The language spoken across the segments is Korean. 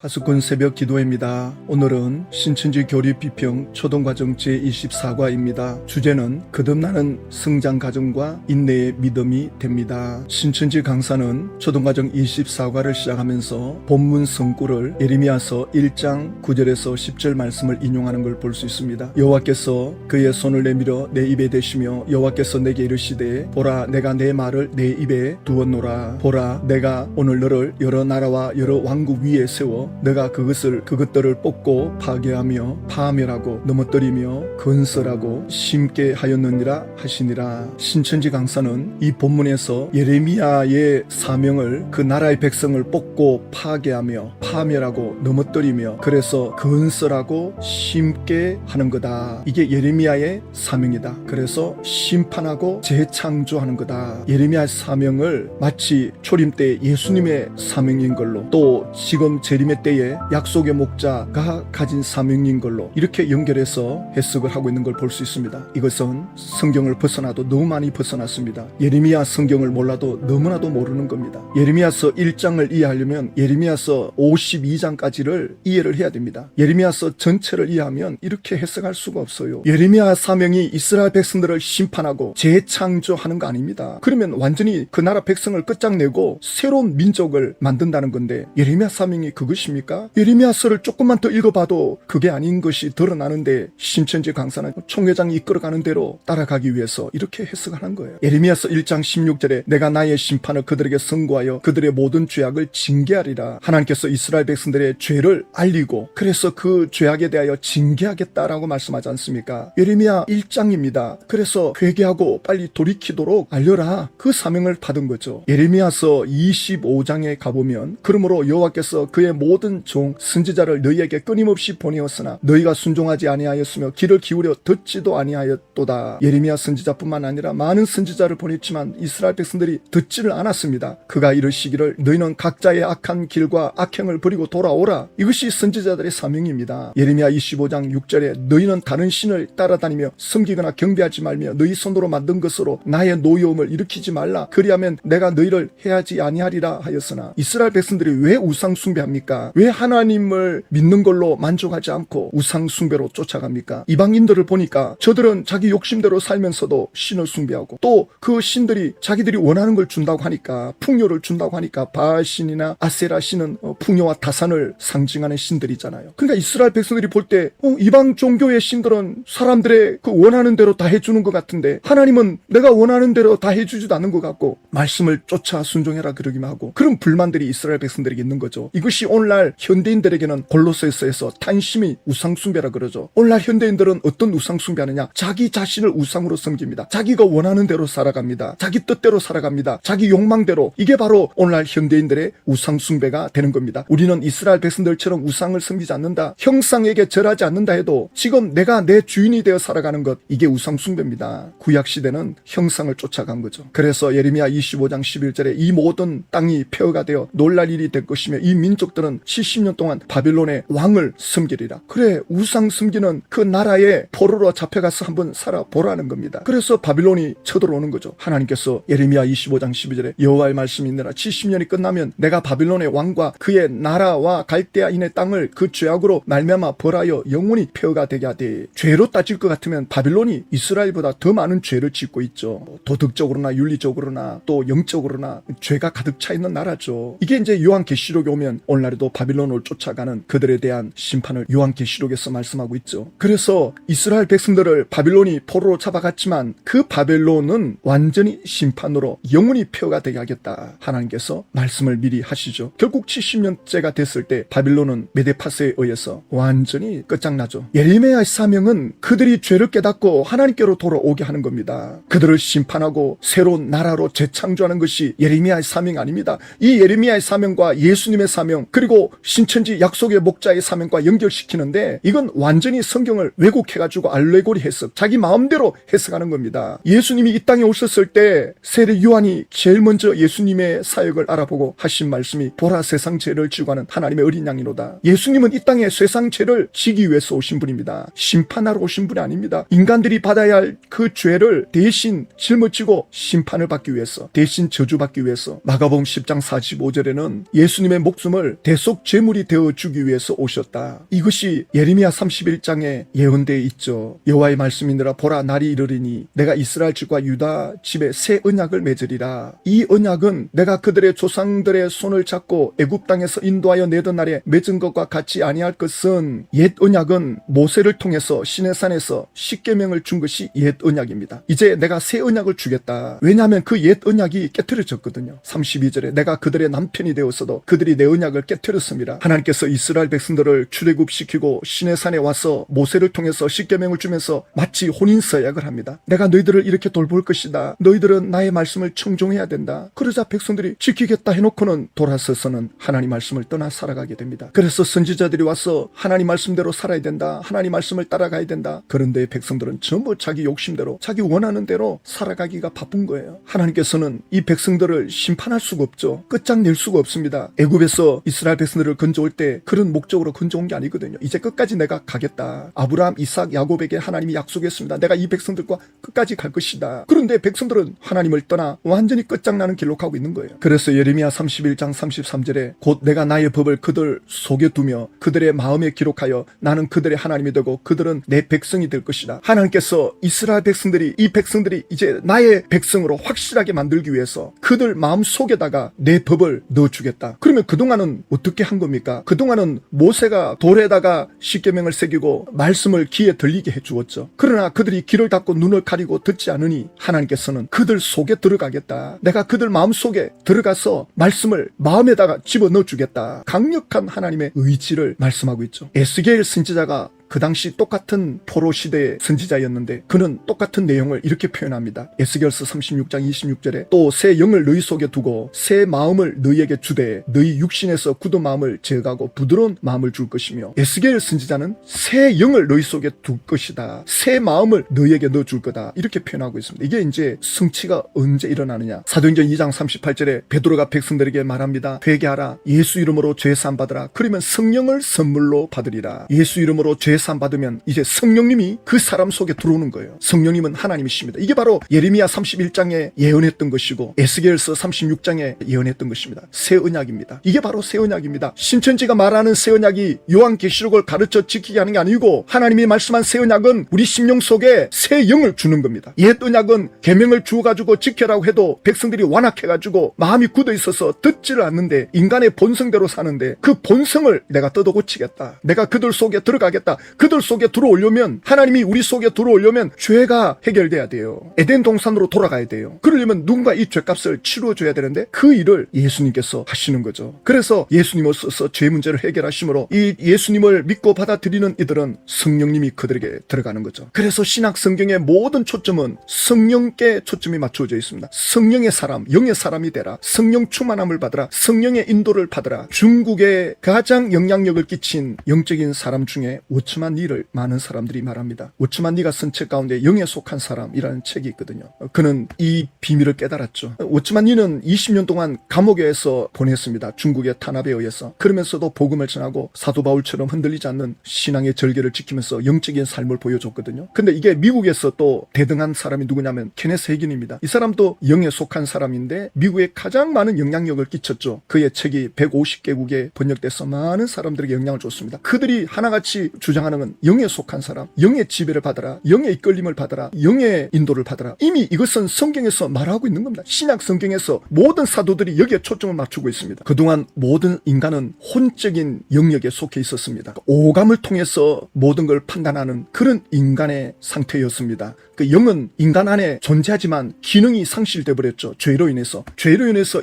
파수꾼 새벽 기도회입니다. 오늘은 신천지 교리 비평 초등과정 제24과입니다. 주제는 거듭나는 성장 과정과 인내의 믿음이 됩니다. 신천지 강사는 초등과정 24과를 시작하면서 본문 성구를 예레미야서 1장 9절에서 10절 말씀을 인용하는 걸 볼 수 있습니다. 여호와께서 그의 손을 내밀어 내 입에 대시며 여호와께서 내게 이르시되 보라 내가 내 말을 내 입에 두었노라. 보라 내가 오늘 너를 여러 나라와 여러 왕국 위에 세워 내가 그것들을 뽑고 파괴하며 파멸하고 넘어뜨리며 건설하고 심게 하였느니라 하시니라. 신천지 강사는 이 본문에서 예레미야의 사명을 그 나라의 백성을 뽑고 파괴하며 파멸하고 넘어뜨리며 그래서 건설하고 심게 하는 거다. 이게 예레미야의 사명이다. 그래서 심판하고 재창조하는 거다. 예레미야의 사명을 마치 초림 때 예수님의 사명인 걸로 또 지금 재림의 때에 약속의 목자가 가진 사명인 걸로 이렇게 연결해서 해석을 하고 있는 걸 볼 수 있습니다. 이것은 성경을 벗어나도 너무 많이 벗어났습니다. 예레미야 성경을 몰라도 너무나도 모르는 겁니다. 예레미야서 1장을 이해하려면 예레미야서 52장까지를 이해를 해야 됩니다. 예레미야서 전체를 이해하면 이렇게 해석할 수가 없어요. 예레미야 사명이 이스라엘 백성들을 심판하고 재창조하는 거 아닙니다. 그러면 완전히 그 나라 백성을 끝장내고 새로운 민족을 만든다는 건데 예레미야 사명이 그것입니까? 예레미야서를 조금만 더 읽어봐도 그게 아닌 것이 드러나는데 신천지 강사는 총회장이 이끌어가는 대로 따라가기 위해서 이렇게 해석하는 거예요. 예레미야서 1장 16절에 내가 나의 심판을 그들에게 선고하여 그들의 모든 죄악을 징계하리라. 하나님께서 이스라엘 백성들의 죄를 알리고 그래서 그 죄악에 대하여 징계하겠다라고 말씀하지 않습니까? 예레미야 1장입니다. 그래서 회개하고 빨리 돌이키도록 알려라. 그 사명을 받은 거죠. 예레미야서 25장에 가보면 그러므로 여호와께서 그의 모든 종 선지자를 너희에게 끊임없이 보내었으나 너희가 순종하지 아니하였으며 귀를 기울여 듣지도 아니하였도다. 예레미야 선지자뿐만 아니라 많은 선지자를 보냈지만 이스라엘 백성들이 듣지를 않았습니다. 그가 이르시기를 너희는 각자의 악한 길과 악행을 버리고 돌아오라. 이것이 선지자들의 사명입니다. 예레미야 25장 6절에 너희는 다른 신을 따라다니며 섬기거나 경배하지 말며 너희 손으로 만든 것으로 나의 노여움을 일으키지 말라. 그리하면 내가 너희를 해하지 아니하리라 하였으나 이스라엘 백성들이 왜 우상 숭배합니까? 왜 하나님을 믿는 걸로 만족하지 않고 우상 숭배로 쫓아갑니까? 이방인들을 보니까 저들은 자기 욕심대로 살면서도 신을 숭배하고 또 그 신들이 자기들이 원하는 걸 준다고 하니까 풍요를 준다고 하니까 바알 신이나 아세라 신은 풍요와 다산을 상징하는 신들이잖아요. 그러니까 이스라엘 백성들이 볼 때 이방 종교의 신들은 사람들의 그 원하는 대로 다 해주는 것 같은데 하나님은 내가 원하는 대로 다 해주지도 않는 것 같고 말씀을 쫓아 순종해라 그러기만 하고 그런 불만들이 이스라엘 백성들에게 있는 거죠. 이것이 오늘날 현대인들에게는 골로새서에서 탄심이 우상숭배라 그러죠. 오늘날 현대인들은 어떤 우상숭배하느냐? 자기 자신을 우상으로 섬깁니다. 자기가 원하는 대로 살아갑니다. 자기 뜻대로 살아갑니다. 자기 욕망대로. 이게 바로 오늘날 현대인들의 우상숭배가 되는 겁니다. 우리는 이스라엘 백성들처럼 우상을 섬기지 않는다. 형상에게 절하지 않는다 해도 지금 내가 내 주인이 되어 살아가는 것 이게 우상숭배입니다. 구약시대는 형상을 쫓아간 거죠. 그래서 예레미야 25장 11절에 이 모든 땅이 폐허가 되어 놀랄 일이 될 것이며 이 민족들은 70년 동안 바빌론의 왕을 섬기리라. 그래 우상 섬기는 그 나라에 포로로 잡혀가서 한번 살아보라는 겁니다. 그래서 바빌론이 쳐들어오는 거죠. 하나님께서 예레미야 25장 12절에 여호와의 말씀이 있느라 70년이 끝나면 내가 바빌론의 왕과 그의 나라와 갈대아인의 땅을 그 죄악으로 말미암아 벌하여 영원히 폐허가 되게 하되 죄로 따질 것 같으면 바빌론이 이스라엘보다 더 많은 죄를 짓고 있죠. 도덕적으로나 윤리적으로나 또 영적으로나 죄가 가득 차 있는 나라죠. 이게 이제 요한계시록에 오면 오늘날에도 바빌론을 쫓아가는 그들에 대한 심판을 요한계시록에서 말씀하고 있죠. 그래서 이스라엘 백성들을 바빌론이 포로로 잡아갔지만 그 바벨론은 완전히 심판으로 영원히 폐허가 되게 하겠다. 하나님께서 말씀을 미리 하시죠. 결국 70년째가 됐을 때 바빌론은 메데파스에 의해서 완전히 끝장나죠. 예레미야의 사명은 그들이 죄를 깨닫고 하나님께로 돌아오게 하는 겁니다. 그들을 심판하고 새로운 나라로 재창조하는 것이 예레미야의 사명 아닙니다. 이 예레미야의 사명과 예수님의 사명 그리고 신천지 약속의 목자의 사명과 연결시키는데 이건 완전히 성경을 왜곡해가지고 알레고리 해석 자기 마음대로 해석하는 겁니다. 예수님이 이 땅에 오셨을 때 세례 요한이 제일 먼저 예수님의 사역을 알아보고 하신 말씀이 보라 세상 죄를 지고 가는 하나님의 어린 양이로다. 예수님은 이 땅에 세상 죄를 지기 위해서 오신 분입니다. 심판하러 오신 분이 아닙니다. 인간들이 받아야 할 그 죄를 대신 짊어지고 심판을 받기 위해서 대신 저주받기 위해서 마가복음 10장 45절에는 예수님의 목숨을 대속 약속 제물이 되어 주기 위해서 오셨다. 이것이 예레미야 31장에 예언되어 있죠. 여호와의 말씀이니라. 보라, 날이 이르리니 내가 이스라엘 집과 유다 집에 새 언약을 맺으리라. 이 언약은 내가 그들의 조상들의 손을 잡고 애굽 땅에서 인도하여 내던 날에 맺은 것과 같이 아니할 것은, 옛 언약은 모세를 통해서 시내산에서 십계명을 준 것이 옛 언약입니다. 이제 내가 새 언약을 주겠다. 왜냐하면 그 옛 언약이 깨트려졌거든요. 32절에 내가 그들의 남편이 되었어도 그들이 내 언약을 깨트렸습니다. 하나님께서 이스라엘 백성들을 출애굽시키고 시내산에 와서 모세를 통해서 십계명을 주면서 마치 혼인서약을 합니다. 내가 너희들을 이렇게 돌볼 것이다. 너희들은 나의 말씀을 청종해야 된다. 그러자 백성들이 지키겠다 해놓고는 돌아서서는 하나님 말씀을 떠나 살아가게 됩니다. 그래서 선지자들이 와서 하나님 말씀대로 살아야 된다. 하나님 말씀을 따라가야 된다. 그런데 백성들은 전부 자기 욕심대로, 자기 원하는 대로 살아가기가 바쁜 거예요. 하나님께서는 이 백성들을 심판할 수가 없죠. 끝장낼 수가 없습니다. 애굽에서 이스라엘 백성들을 건져올 때 그런 목적으로 건져온 게 아니거든요. 이제 끝까지 내가 가겠다. 아브라함, 이삭, 야곱에게 하나님이 약속했습니다. 내가 이 백성들과 끝까지 갈 것이다. 그런데 백성들은 하나님을 떠나 완전히 끝장나는 길로 가고 있는 거예요. 그래서 예레미야 31장 33절에 곧 내가 나의 법을 그들 속에 두며 그들의 마음에 기록하여 나는 그들의 하나님이 되고 그들은 내 백성이 될 것이다. 하나님께서 이스라엘 백성들이, 이 백성들이 이제 나의 백성으로 확실하게 만들기 위해서 그들 마음 속에다가 내 법을 넣어주겠다. 그러면 그동안은 어떻게 한 겁니까? 그동안은 모세가 돌에다가 십계명을 새기고 말씀을 귀에 들리게 해주었죠. 그러나 그들이 귀를 닫고 눈을 가리고 듣지 않으니 하나님께서는 그들 속에 들어가겠다. 내가 그들 마음 속에 들어가서 말씀을 마음에다가 집어넣어 주겠다. 강력한 하나님의 의지를 말씀하고 있죠. 에스겔 선지자가 그 당시 똑같은 포로 시대의 선지자였는데 그는 똑같은 내용을 이렇게 표현합니다. 에스겔서 36장 26절에 또 새 영을 너희 속에 두고 새 마음을 너희에게 주되 너희 육신에서 굳은 마음을 제거하고 부드러운 마음을 줄 것이며, 에스겔 선지자는 새 영을 너희 속에 둘 것이다. 새 마음을 너희에게 넣어줄 거다. 이렇게 표현하고 있습니다. 이게 이제 성취가 언제 일어나느냐. 사도행전 2장 38절에 베드로가 백성들에게 말합니다. 회개하라. 예수 이름으로 죄사함 받으라. 그러면 성령을 선물로 받으리라. 예수 이름으로 죄사함 받으면 이제 성령님이 그 사람 속에 들어오는 거예요. 성령님은 하나님이십니다. 이게 바로 예레미야 31장에 예언했던 것이고 에스겔서 36장에 예언했던 것입니다. 새 언약입니다. 이게 바로 새 언약입니다. 신천지가 말하는 새 언약이 요한계시록을 가르쳐 지키게 하는 게 아니고 하나님이 말씀한 새 언약은 우리 심령 속에 새 영을 주는 겁니다. 옛 언약은 계명을 주어가지고 지켜라고 해도 백성들이 완악해가지고 마음이 굳어 있어서 듣지를 않는데 인간의 본성대로 사는데 그 본성을 내가 뜯어 고치겠다. 내가 그들 속에 들어가겠다. 그들 속에 들어오려면, 하나님이 우리 속에 들어오려면 죄가 해결돼야 돼요. 에덴 동산으로 돌아가야 돼요. 그러려면 누군가 이 죄값을 치러줘야 되는데 그 일을 예수님께서 하시는 거죠. 그래서 예수님을 써서 죄 문제를 해결하심으로 이 예수님을 믿고 받아들이는 이들은 성령님이 그들에게 들어가는 거죠. 그래서 신약 성경의 모든 초점은 성령께 초점이 맞춰져 있습니다. 성령의 사람, 영의 사람이 되라. 성령 충만함을 받으라. 성령의 인도를 받으라. 중국에 가장 영향력을 끼친 영적인 사람 중에 워츠만 니를 많은 사람들이 말합니다. 워츠만 니가 쓴 책 가운데 영에 속한 사람이라는 책이 있거든요. 그는 이 비밀을 깨달았죠. 워츠만 니는 20년 동안 감옥에서 보냈습니다. 중국의 탄압에 의해서. 그러면서도 복음을 전하고 사도 바울처럼 흔들리지 않는 신앙의 절개를 지키면서 영적인 삶을 보여줬거든요. 근데 이게 미국에서 또 대등한 사람이 누구냐면 케네스 해긴입니다. 이 사람도 영에 속한 사람인데 미국에 가장 많은 영향력을 끼쳤죠. 그의 책이 150개국에 번역돼서 많은 사람들에게 영향을 줬습니다. 그들이 하나같이 주장하는 건 영에 속한 사람, 영의 지배를 받아라, 영의 이끌림을 받아라, 영의 인도를 받아라. 이미 이것은 성경에서 말하고 있는 겁니다. 신약 성경에서 모든 사도들이 여기에 초점을 맞추고 있습니다. 그동안 모든 인간은 혼적인 영역에 속해 있었습니다. 오감을 통해서 모든 걸 판단하는 그런 인간의 상태였습니다. 그 영은 인간 안에 존재하지만 기능이 상실돼 버렸죠. 죄로 인해서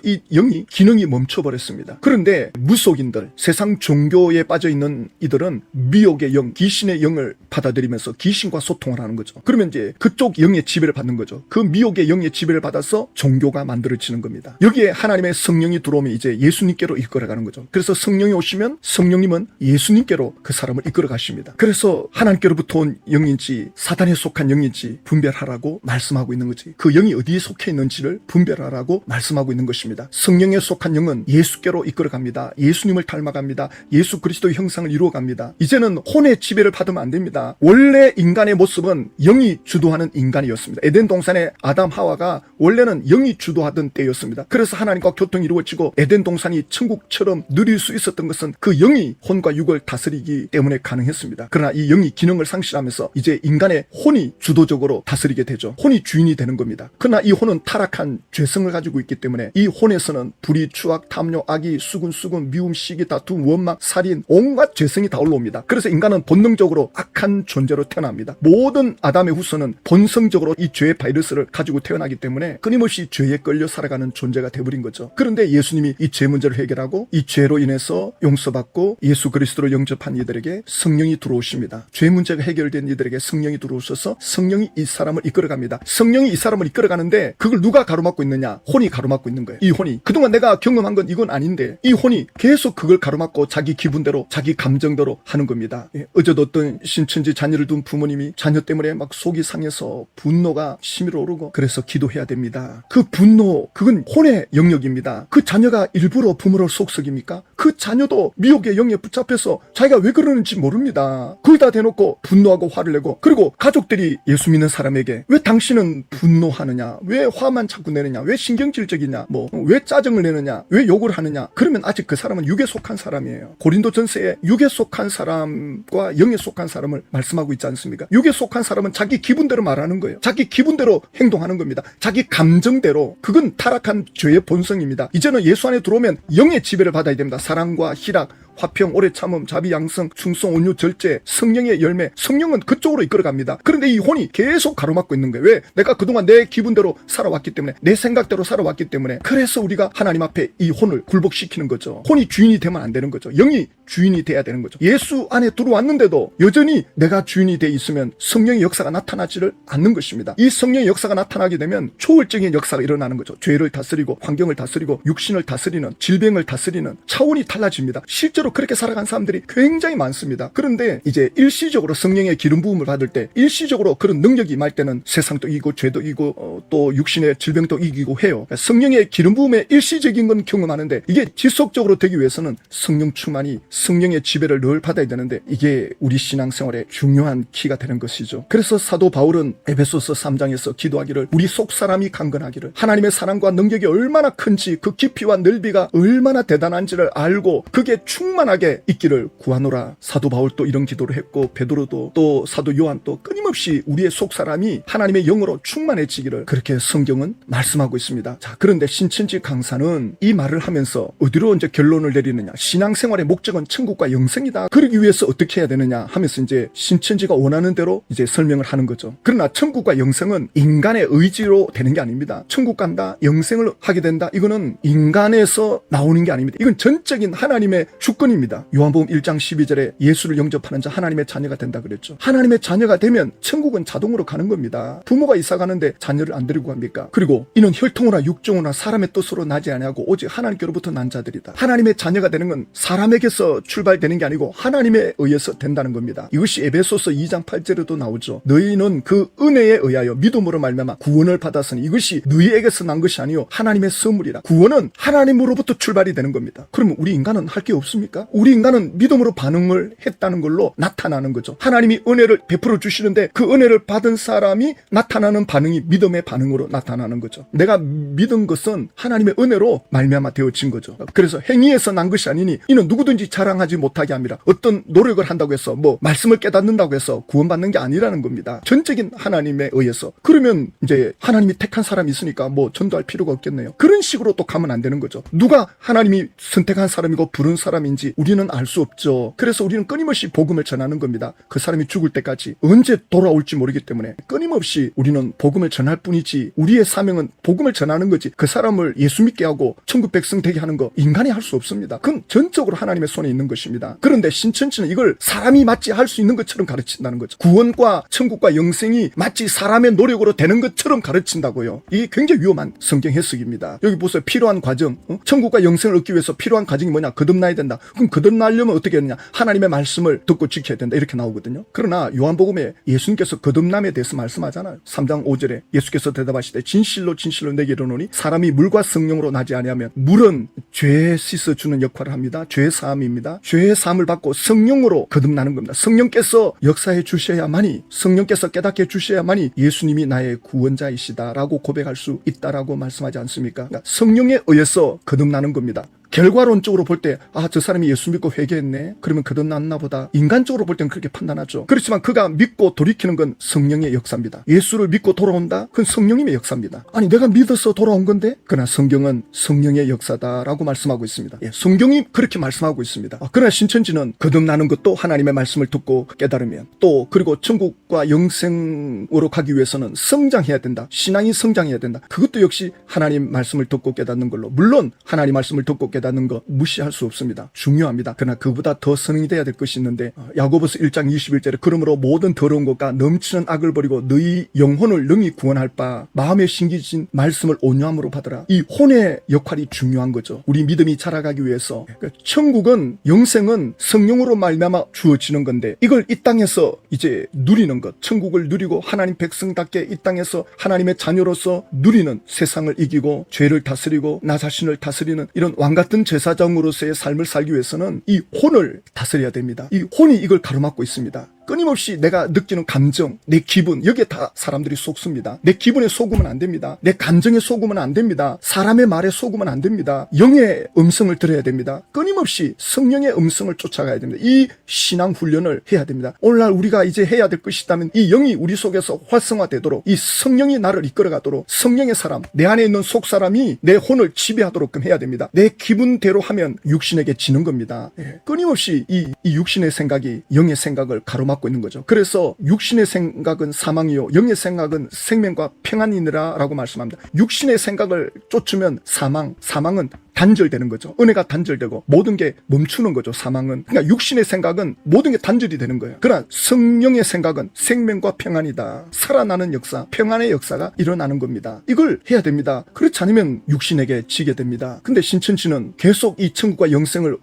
이 영이 기능이 멈춰버렸습니다. 그런데 무속인들, 세상 종교에 빠져 있는 이들은 미혹의 영, 귀신의 영을 받아들이면서 귀신과 소통을 하는 거죠. 그러면 이제 그쪽 영의 지배를 받는 거죠. 그 미혹의 영의 지배를 받아서 종교가 만들어지는 겁니다. 여기에 하나님의 성령이 들어오면 이제 예수님께로 이끌어가는 거죠. 그래서 성령이 오시면 성령님은 예수님께로 그 사람을 이끌어 가십니다. 그래서 하나님께로부터 온 영인지 사단에 속한 영인지 분별하라고 말씀하고 있는 거지. 그 영이 어디에 속해 있는지를 분별하라고 말씀하고 있는 것입니다. 성령에 속한 영은 예수께로 이끌어갑니다. 예수님을 닮아갑니다. 예수 그리스도의 형상을 이루어갑니다. 이제는 혼의 지배를 받으면 안 됩니다. 원래 인간의 모습은 영이 주도하는 인간이었습니다. 에덴 동산의 아담 하와가 원래는 영이 주도하던 때였습니다. 그래서 하나님과 교통이 이루어지고 에덴 동산이 천국처럼 누릴 수 있었던 것은 그 영이 혼과 육을 다스리기 때문에 가능했습니다. 그러나 이 영이 기능을 상실하면서 이제 인간의 혼이 주도적으로 다스리게 되죠. 혼이 주인이 되는 겁니다. 그러나 이 혼은 타락한 죄성을 가지고 있기 때문에 이 혼에서는 불의, 추악, 탐욕, 악의, 수군, 미움, 시기, 다툼, 원망, 살인, 온갖 죄성이 다 올라옵니다. 그래서 인간은 본능적으로 악한 존재로 태어납니다. 모든 아담의 후손은 본성적으로 이 죄의 바이러스를 가지고 태어나기 때문에 끊임없이 죄에 끌려 살아가는 존재가 되어버린 거죠. 그런데 예수님이 이 죄 문제를 해결하고 이 죄로 인해서 용서받고 예수 그리스도를 영접한 이들에게 성령이 들어오십니다. 죄 문제가 해결된 이들에게 성령이 들어오셔서 성령이 이 사람을 이끌어갑니다. 성령이 이 사람을 이끌어가는데 그걸 누가 가로막고 있느냐? 혼이 가로막고 있는 거예요. 이 혼이. 그동안 내가 경험한 건 이건 아닌데 이 혼이 계속 그걸 가로막고 자기 기분대로 자기 감정대로 하는 겁니다. 어제도 어떤 신천지 자녀를 둔 부모님이 자녀 때문에 막 속이 상해서 분노가 치밀어 오르고 그래서 기도해야 됩니다. 그 분노 그건 혼의 영역입니다. 그 자녀가 일부러 부모를 속썩입니까? 그 자녀도 미혹의 영에 붙잡혀서 자기가 왜 그러는지 모릅니다. 그걸 다 대놓고 분노하고 화를 내고 그리고 가족들이 예수 믿는 사람에게 왜 당신은 분노하느냐? 왜 화만 자꾸 내느냐? 왜 신경질적이냐? 왜 짜증을 내느냐? 왜 욕을 하느냐? 그러면 아직 그 사람은 육에 속한 사람이에요. 고린도전서에 육에 속한 사람과 영에 속한 사람을 말씀하고 있지 않습니까? 육에 속한 사람은 자기 기분대로 말하는 거예요. 자기 기분대로 행동하는 겁니다. 자기 감정대로. 그건 타락한 죄의 본성입니다. 이제는 예수 안에 들어오면 영의 지배를 받아야 됩니다. 사랑과 희락, 화평, 오래 참음, 자비, 양성, 충성, 온유, 절제, 성령의 열매. 성령은 그쪽으로 이끌어갑니다. 그런데 이 혼이 계속 가로막고 있는 거예요. 왜? 내가 그동안 내 기분대로 살아왔기 때문에, 내 생각대로 살아왔기 때문에. 그래서 우리가 하나님 앞에 이 혼을 굴복시키는 거죠. 혼이 주인이 되면 안 되는 거죠. 영이 주인이 돼야 되는 거죠. 예수 안에 들어왔는데도 여전히 내가 주인이 돼 있으면 성령의 역사가 나타나지를 않는 것입니다. 이 성령의 역사가 나타나게 되면 초월적인 역사가 일어나는 거죠. 죄를 다스리고 환경을 다스리고 육신을 다스리는 질병을 다스리는 차원이 달라집니다. 실제로 그렇게 살아간 사람들이 굉장히 많습니다. 그런데 이제 일시적으로 성령의 기름 부음을 받을 때 일시적으로 그런 능력이 임할 때는 세상도 이기고 죄도 이기고 또 육신의 질병도 이기고 해요. 성령의 기름 부음에 일시적인 건 경험하는데 이게 지속적으로 되기 위해서는 성령 충만이 성령의 지배를 늘 받아야 되는데 이게 우리 신앙생활의 중요한 키가 되는 것이죠. 그래서 사도 바울은 에베소서 3장에서 기도하기를 우리 속사람이 강건하기를 하나님의 사랑과 능력이 얼마나 큰지 그 깊이와 넓이가 얼마나 대단한지를 알고 그게 충만하게 있기를 구하노라. 사도 바울도 이런 기도를 했고 베드로도 또 사도 요한도 끊임없이 우리의 속사람이 하나님의 영으로 충만해지기를 그렇게 성경은 말씀하고 있습니다. 자, 그런데 신천지 강사는 이 말을 하면서 어디로 이제 결론을 내리느냐? 신앙생활의 목적은 천국과 영생이다. 그러기 위해서 어떻게 해야 되느냐 하면서 이제 신천지가 원하는 대로 이제 설명을 하는 거죠. 그러나 천국과 영생은 인간의 의지로 되는 게 아닙니다. 천국 간다, 영생을 하게 된다. 이거는 인간에서 나오는 게 아닙니다. 이건 전적인 하나님의 주권입니다. 요한복음 1장 12절에 예수를 영접하는 자 하나님의 자녀가 된다 그랬죠. 하나님의 자녀가 되면 천국은 자동으로 가는 겁니다. 부모가 이사 가는데 자녀를 안 데리고 갑니까? 그리고 이는 혈통이나 육종이나 사람의 뜻으로 나지 아니하고 오직 하나님께로부터 난 자들이다. 하나님의 자녀가 되는 건 사람에게서 출발되는 게 아니고 하나님에 의해서 된다는 겁니다. 이것이 에베소서 2장 8절에도 나오죠. 너희는 그 은혜에 의하여 믿음으로 말미암아 구원을 받았으니 이것이 너희에게서 난 것이 아니요 하나님의 선물이라. 구원은 하나님으로부터 출발이 되는 겁니다. 그러면 우리 인간은 할 게 없습니까? 우리 인간은 믿음으로 반응을 했다는 걸로 나타나는 거죠. 하나님이 은혜를 베풀어 주시는데 그 은혜를 받은 사람이 나타나는 반응이 믿음의 반응으로 나타나는 거죠. 내가 믿은 것은 하나님의 은혜로 말미암아 되어진 거죠. 그래서 행위에서 난 것이 아니니 이는 누구든지 자랑하지 못하게 합니다. 어떤 노력을 한다고 해서 말씀을 깨닫는다고 해서 구원받는 게 아니라는 겁니다. 전적인 하나님에 의해서. 그러면 이제 하나님이 택한 사람이 있으니까 전도할 필요가 없겠네요. 그런 식으로 또 가면 안 되는 거죠. 누가 하나님이 선택한 사람이고 부른 사람인지 우리는 알 수 없죠. 그래서 우리는 끊임없이 복음을 전하는 겁니다. 그 사람이 죽을 때까지 언제 돌아올지 모르기 때문에 끊임없이 우리는 복음을 전할 뿐이지 우리의 사명은 복음을 전하는 거지 그 사람을 예수 믿게 하고 천국 백성 되게 하는 거 인간이 할 수 없습니다. 그건 전적으로 하나님의 손에 있는 것입니다. 그런데 신천지는 이걸 사람이 마치 할 수 있는 것처럼 가르친다는 거죠. 구원과 천국과 영생이 마치 사람의 노력으로 되는 것처럼 가르친다고요. 이게 굉장히 위험한 성경 해석입니다. 여기 보세요. 필요한 과정. 천국과 영생을 얻기 위해서 필요한 과정이 뭐냐? 거듭나야 된다. 그럼 거듭나려면 어떻게 했느냐? 하나님의 말씀을 듣고 지켜야 된다. 이렇게 나오거든요. 그러나 요한복음에 예수님께서 거듭남에 대해서 말씀하잖아요. 3장 5절에 예수께서 대답하시되 진실로 진실로 내게 이르노니 사람이 물과 성령으로 나지 아니하면 물은 죄 씻어주는 역할을 합니다. 죄 사함입니다. 죄 사함을 받고 성령으로 거듭나는 겁니다. 성령께서 역사해 주셔야만이, 성령께서 깨닫게 해주셔야만이 예수님이 나의 구원자이시다라고 고백할 수 있다라고 말씀하지 않습니까? 그러니까 성령에 의해서 거듭나는 겁니다. 결과론적으로 볼 때 저 사람이 예수 믿고 회개했네, 그러면 거듭났나 보다, 인간적으로 볼 때는 그렇게 판단하죠. 그렇지만 그가 믿고 돌이키는 건 성령의 역사입니다. 예수를 믿고 돌아온다? 그건 성령님의 역사입니다. 아니 내가 믿어서 돌아온 건데? 그러나 성경은 성령의 역사다라고 말씀하고 있습니다. 성경이 그렇게 말씀하고 있습니다. 그러나 신천지는 거듭나는 것도 하나님의 말씀을 듣고 깨달으면, 또 그리고 천국과 영생으로 가기 위해서는 성장해야 된다, 신앙이 성장해야 된다. 그것도 역시 하나님 말씀을 듣고 깨닫는 걸로, 물론 하나님 말씀을 듣고 깨닫는 거 무시할 수 없습니다. 중요합니다. 그러나 그보다 더 선행이 돼야 될 것이 있는데, 야고보서 1장 21절에 그러므로 모든 더러운 것과 넘치는 악을 버리고 너희 영혼을 능히 구원할 바 마음에 심기진 말씀을 온유함으로 받으라. 이 혼의 역할이 중요한 거죠. 우리 믿음이 자라가기 위해서. 그러니까 천국은, 영생은 성령으로 말미암아 주어지는 건데, 이걸 이 땅에서 이제 누리는 것, 천국을 누리고 하나님 백성답게 이 땅에서 하나님의 자녀로서 누리는, 세상을 이기고 죄를 다스리고 나 자신을 다스리는 이런 왕같은 제사장으로서의 삶을 살기 위해서는 이 혼을 다스려야 됩니다. 이 혼이 이걸 가로막고 있습니다. 끊임없이 내가 느끼는 감정, 내 기분, 여기에 다 사람들이 속습니다. 내 기분에 속으면 안 됩니다. 내 감정에 속으면 안 됩니다. 사람의 말에 속으면 안 됩니다. 영의 음성을 들어야 됩니다. 끊임없이 성령의 음성을 쫓아가야 됩니다. 이 신앙 훈련을 해야 됩니다. 오늘날 우리가 이제 해야 될 것이 있다면 이 영이 우리 속에서 활성화되도록, 이 성령이 나를 이끌어가도록, 성령의 사람, 내 안에 있는 속사람이 내 혼을 지배하도록 해야 됩니다. 내 기분대로 하면 육신에게 지는 겁니다. 끊임없이 이 육신의 생각이 영의 생각을 가로막고 있는 거죠. 그래서 육신의 생각은 사망이요 영의 생각은 생명과 평안이니라 라고 말씀합니다. 육신의 생각을 쫓으면 사망은 단절되는 거죠. 은혜가 단절되고 모든 게 멈추는 거죠. 사망은. 그러니까 육신의 생각은 모든 게 단절이 되는 거예요. 그러나 성령의 생각은 생명과 평안이다. 살아나는 역사, 평안의 역사가 일어나는 겁니다. 이걸 해야 됩니다. 그렇지 않으면 육신에게 지게 됩니다. 근데 신천지는 계속 이 천국과 영생을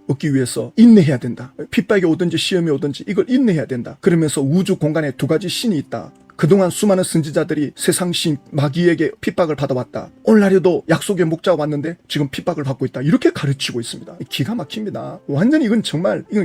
얻기 위해서 인내해야 된다. 핍박이 오든지 시험이 오든지 이걸 인내해야 된다. 그러면서 우주 공간에 두 가지 신이 있다. 그동안 수많은 선지자들이 세상신 마귀에게 핍박을 받아왔다. 오늘날에도 약속의 목자가 왔는데 지금 핍박을 받고 있다. 이렇게 가르치고 있습니다. 기가 막힙니다. 완전히 이건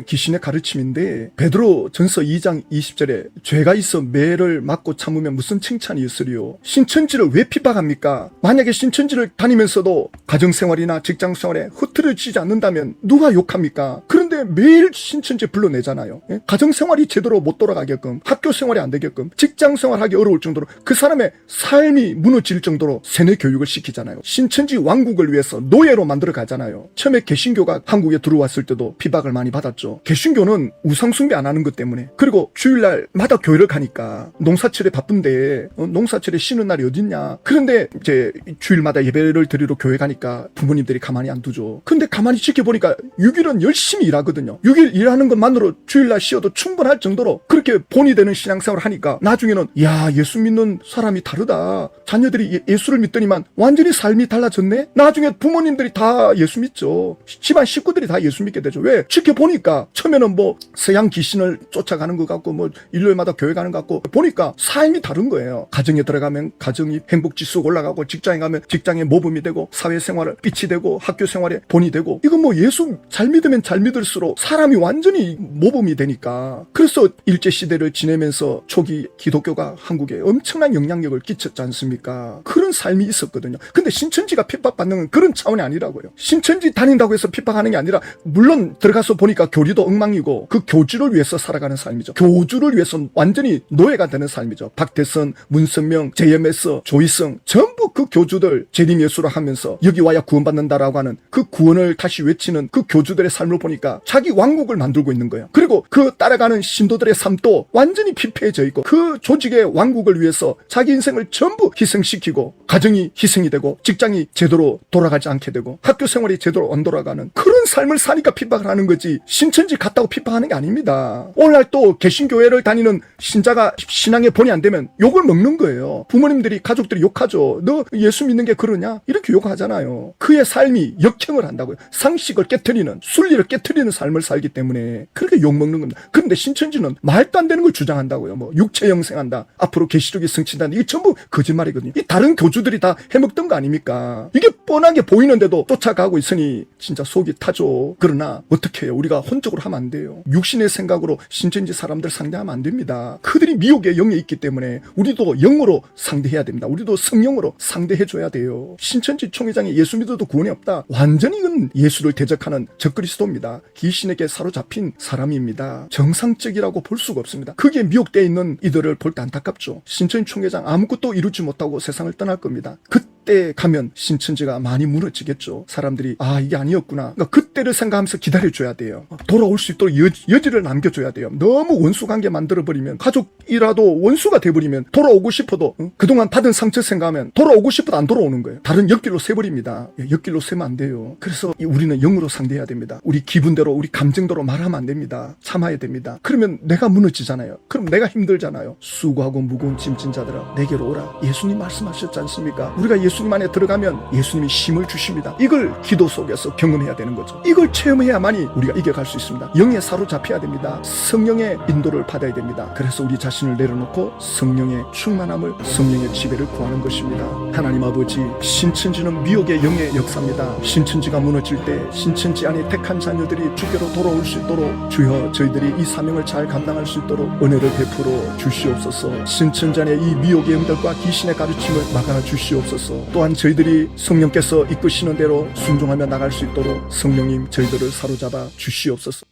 귀신의 가르침인데, 베드로 전서 2장 20절에 죄가 있어 매를 맞고 참으면 무슨 칭찬이 있으리요. 신천지를 왜 핍박합니까? 만약에 신천지를 다니면서도 가정생활이나 직장생활에 흐트러지지 않는다면 누가 욕합니까? 그런데 매일 신천지 불러내잖아요. 가정생활이 제대로 못 돌아가게끔, 학교생활이 안 되게끔, 직장생활 하기 어려울 정도로 그 사람의 삶이 무너질 정도로 세뇌 교육을 시키잖아요. 신천지 왕국을 위해서 노예로 만들어 가잖아요. 처음에 개신교가 한국에 들어왔을 때도 핍박을 많이 받았죠. 개신교는 우상 숭배 안 하는 것 때문에, 그리고 주일날마다 교회를 가니까 농사철에 바쁜데 농사철에 쉬는 날이 어딨냐. 그런데 이제 주일마다 예배를 드리러 교회 가니까 부모님들이 가만히 안 두죠. 근데 가만히 지켜보니까 6일은 열심히 일하거든요. 6일 일하는 것만으로 주일날 쉬어도 충분할 정도로 그렇게 본이 되는 신앙생활을 하니까 나중에는 예수 믿는 사람이 다르다. 자녀들이 예수를 믿더니만 완전히 삶이 달라졌네? 나중에 부모님들이 다 예수 믿죠. 집안 식구들이 다 예수 믿게 되죠. 왜? 지켜보니까 처음에는 서양 귀신을 쫓아가는 것 같고 일요일마다 교회 가는 것 같고, 보니까 삶이 다른 거예요. 가정에 들어가면 가정이 행복지수가 올라가고, 직장에 가면 직장에 모범이 되고, 사회생활에 빛이 되고, 학교생활에 본이 되고, 이건 예수 잘 믿으면 잘 믿을수록 사람이 완전히 모범이 되니까. 그래서 일제시대를 지내면서 초기 기독교가 한국에 엄청난 영향력을 끼쳤지 않습니까? 그런 삶이 있었거든요. 근데 신천지가 핍박받는 그런 차원이 아니라고요. 신천지 다닌다고 해서 핍박하는 게 아니라, 물론 들어가서 보니까 교리도 엉망이고 그 교주를 위해서 살아가는 삶이죠. 교주를 위해서 완전히 노예가 되는 삶이죠. 박대선, 문선명, JMS, 조희성 전부 그 교주들 재림 예수를 하면서 여기 와야 구원받는다라고 하는 그 구원을 다시 외치는 그 교주들의 삶을 보니까 자기 왕국을 만들고 있는 거예요. 그리고 그 따라가는 신도들의 삶도 완전히 피폐해져 있고 그 조직의 왕국을 위해서 자기 인생을 전부 희생시키고 가정이 희생이 되고 직장이 제대로 돌아가지 않게 되고 학교 생활이 제대로 안 돌아가는 그런 삶을 사니까 핍박을 하는 거지 신천지 갔다고 핍박하는 게 아닙니다. 오늘날 또 개신교회를 다니는 신자가 신앙에 본이 안 되면 욕을 먹는 거예요. 부모님들이 가족들이 욕하죠. 너 예수 믿는 게 그러냐? 이렇게 욕하잖아요. 그의 삶이 역행을 한다고요. 상식을 깨트리는 순리를 깨트리는 삶을 살기 때문에 그렇게 욕먹는 겁니다. 그런데 신천지는 말도 안 되는 걸 주장한다고요. 뭐 육체 영생한다. 앞으로 계시록이 성취한다. 이게 전부 거짓말이거든요. 이 다른 교주들이 다 해먹던 거 아닙니까? 이게 뻔하게 보이는데도 쫓아가고 있으니 진짜 속이 타죠. 그러나 어떻게 해요? 우리가 혼적으로 하면 안 돼요. 육신의 생각으로 신천지 사람들 상대하면 안 됩니다. 그들이 미혹의 영에 있기 때문에 우리도 영으로 상대해야 됩니다. 우리도 성령으로 상대해줘야 돼요. 신천지 총회장이 예수 믿어도 구원이 없다. 완전히 이건 예수를 대적하는 적그리스도입니다. 귀신에게 사로잡힌 사람입니다. 정상적이라고 볼 수가 없습니다. 거기에 미혹되어 있는 이들을 볼 때 안타깝죠. 신천지 총회장 아무것도 이루지 못하고 세상을 떠날 겁니다. 그때 가면 신천지가 많이 무너지겠죠. 사람들이 이게 아니었구나. 그러니까 그때를 생각하면서 기다려줘야 돼요. 돌아올 수 있도록 여지를 남겨줘야 돼요. 너무 원수관계 만들어버리면 가족이라도 원수가 돼버리면 돌아오고 싶어도 그동안 받은 상처 생각하면 돌아오고 싶어도 안 돌아오는 거예요. 다른 옆길로 새버립니다. 옆길로 새면 안 돼요. 그래서 우리는 영으로 상대해야 됩니다. 우리 기분대로 우리 감정대로 말하면 안 됩니다. 참아야 됩니다. 그러면 내가 무너지잖아요. 그럼 내가 힘들잖아요. 수고하고 무거운 짐진 자들아 내게로 오라. 예수님 말씀하셨지 않습니까? 우리가 예수님 안에 들어가면 예수님이 힘을 주십니다. 이걸 기도 속에서 경험해야 되는 거죠. 이걸 체험해야만이 우리가 이겨갈 수 있습니다. 영에 사로잡혀야 됩니다. 성령의 인도를 받아야 됩니다. 그래서 우리 자신을 내려놓고 성령의 충만함을 성령의 지배를 구하는 것입니다. 하나님 아버지, 신천지는 미혹의 영의 역사입니다. 신천지가 무너질 때 신천지 안에 택한 자녀들이 주께로 돌아올 수 있도록 주여 저희들이 이 사명을 잘 감당할 수 있도록 은혜를 베풀어 주시옵소서. 신천지 안에 이 미혹의 영들과 귀신의 가르침을 막아 주시옵소서. 또한 저희들이 성령께서 이끄시는 대로 순종하며 나갈 수 있도록 성령님 저희들을 사로잡아 주시옵소서.